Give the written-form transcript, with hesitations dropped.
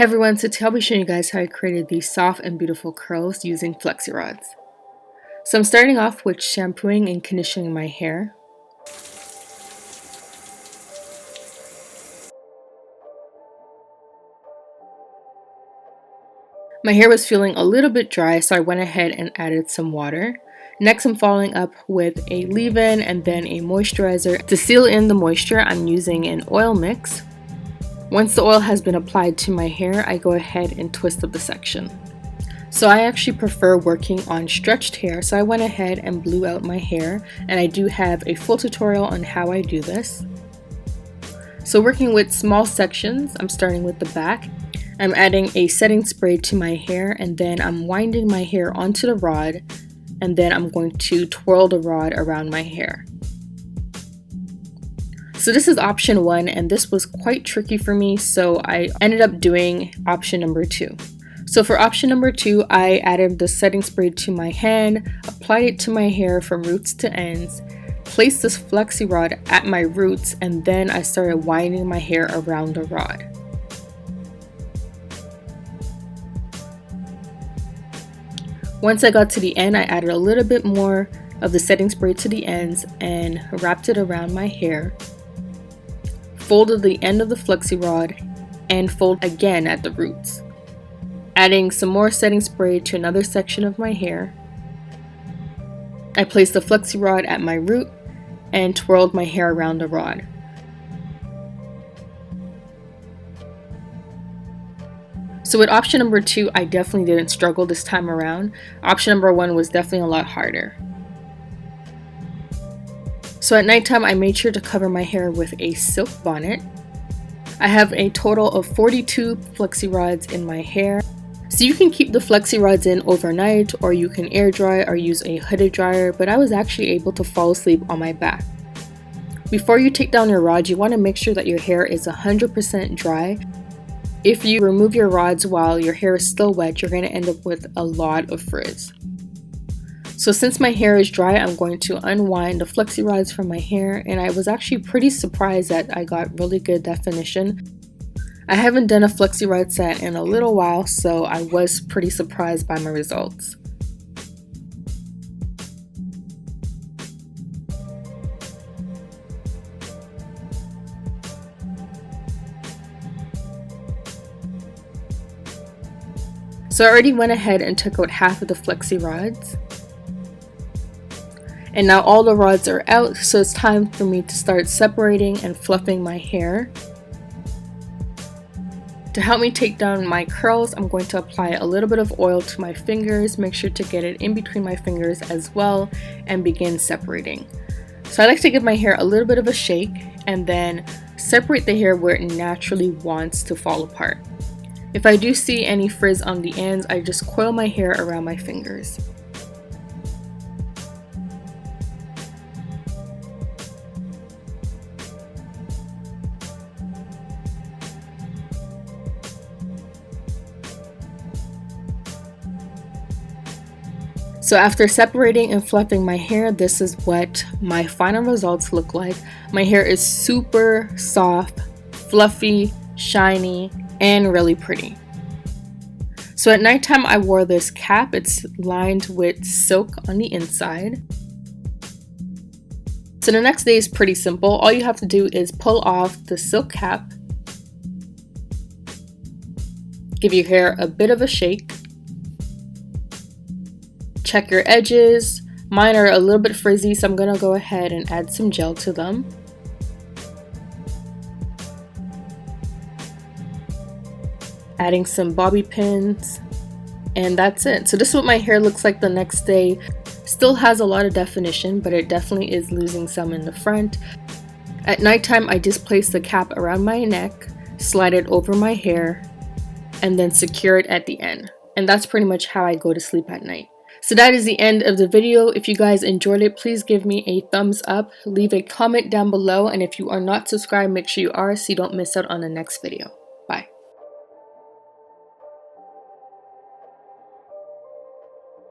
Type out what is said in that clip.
Hey everyone, so today I'll be showing you guys how I created these soft and beautiful curls using FLEXI rods. So I'm starting off with shampooing and conditioning my hair. My hair was feeling a little bit dry, so I went ahead and added some water. Next, I'm following up with a leave-in and then a moisturizer. To seal in the moisture, I'm using an oil mix. Once the oil has been applied to my hair, I go ahead and twist up the section. So I actually prefer working on stretched hair, so I went ahead and blew out my hair, and I do have a full tutorial on how I do this. So working with small sections, I'm starting with the back. I'm adding a setting spray to my hair, and then I'm winding my hair onto the rod, and then I'm going to twirl the rod around my hair. So this is option 1, and this was quite tricky for me, so I ended up doing option number 2. So for option number 2, I added the setting spray to my hand, applied it to my hair from roots to ends, placed this FLEXI rod at my roots, and then I started winding my hair around the rod. Once I got to the end, I added a little bit more of the setting spray to the ends and wrapped it around my hair. Folded the end of the FLEXI rod and fold again at the roots. Adding some more setting spray to another section of my hair. I placed the FLEXI rod at my root and twirled my hair around the rod. So with option number 2, I definitely didn't struggle this time around. Option number 1 was definitely a lot harder. So at nighttime, I made sure to cover my hair with a silk bonnet. I have a total of 42 FLEXI rods in my hair. So you can keep the FLEXI rods in overnight, or you can air dry or use a hooded dryer, but I was actually able to fall asleep on my back. Before you take down your rods, you want to make sure that your hair is 100% dry. If you remove your rods while your hair is still wet, you're going to end up with a lot of frizz. So since my hair is dry, I'm going to unwind the FLEXI rods from my hair, and I was actually pretty surprised that I got really good definition. I haven't done a FLEXI rod set in a little while, so I was pretty surprised by my results. So I already went ahead and took out half of the FLEXI rods. And now all the rods are out, so it's time for me to start separating and fluffing my hair. To help me take down my curls, I'm going to apply a little bit of oil to my fingers, make sure to get it in between my fingers as well, and begin separating. So I like to give my hair a little bit of a shake and then separate the hair where it naturally wants to fall apart. If I do see any frizz on the ends, I just coil my hair around my fingers. So after separating and fluffing my hair, this is what my final results look like. My hair is super soft, fluffy, shiny, and really pretty. So at nighttime, I wore this cap. It's lined with silk on the inside. So the next day is pretty simple. All you have to do is pull off the silk cap, give your hair a bit of a shake, check your edges. Mine are a little bit frizzy, so I'm gonna go ahead and add some gel to them. Adding some bobby pins, and that's it. So this is what my hair looks like the next day. Still has a lot of definition, but it definitely is losing some in the front. At nighttime, I just place the cap around my neck, slide it over my hair, and then secure it at the end. And that's pretty much how I go to sleep at night. So that is the end of the video. If you guys enjoyed it, please give me a thumbs up, leave a comment down below, and if you are not subscribed, make sure you are so you don't miss out on the next video.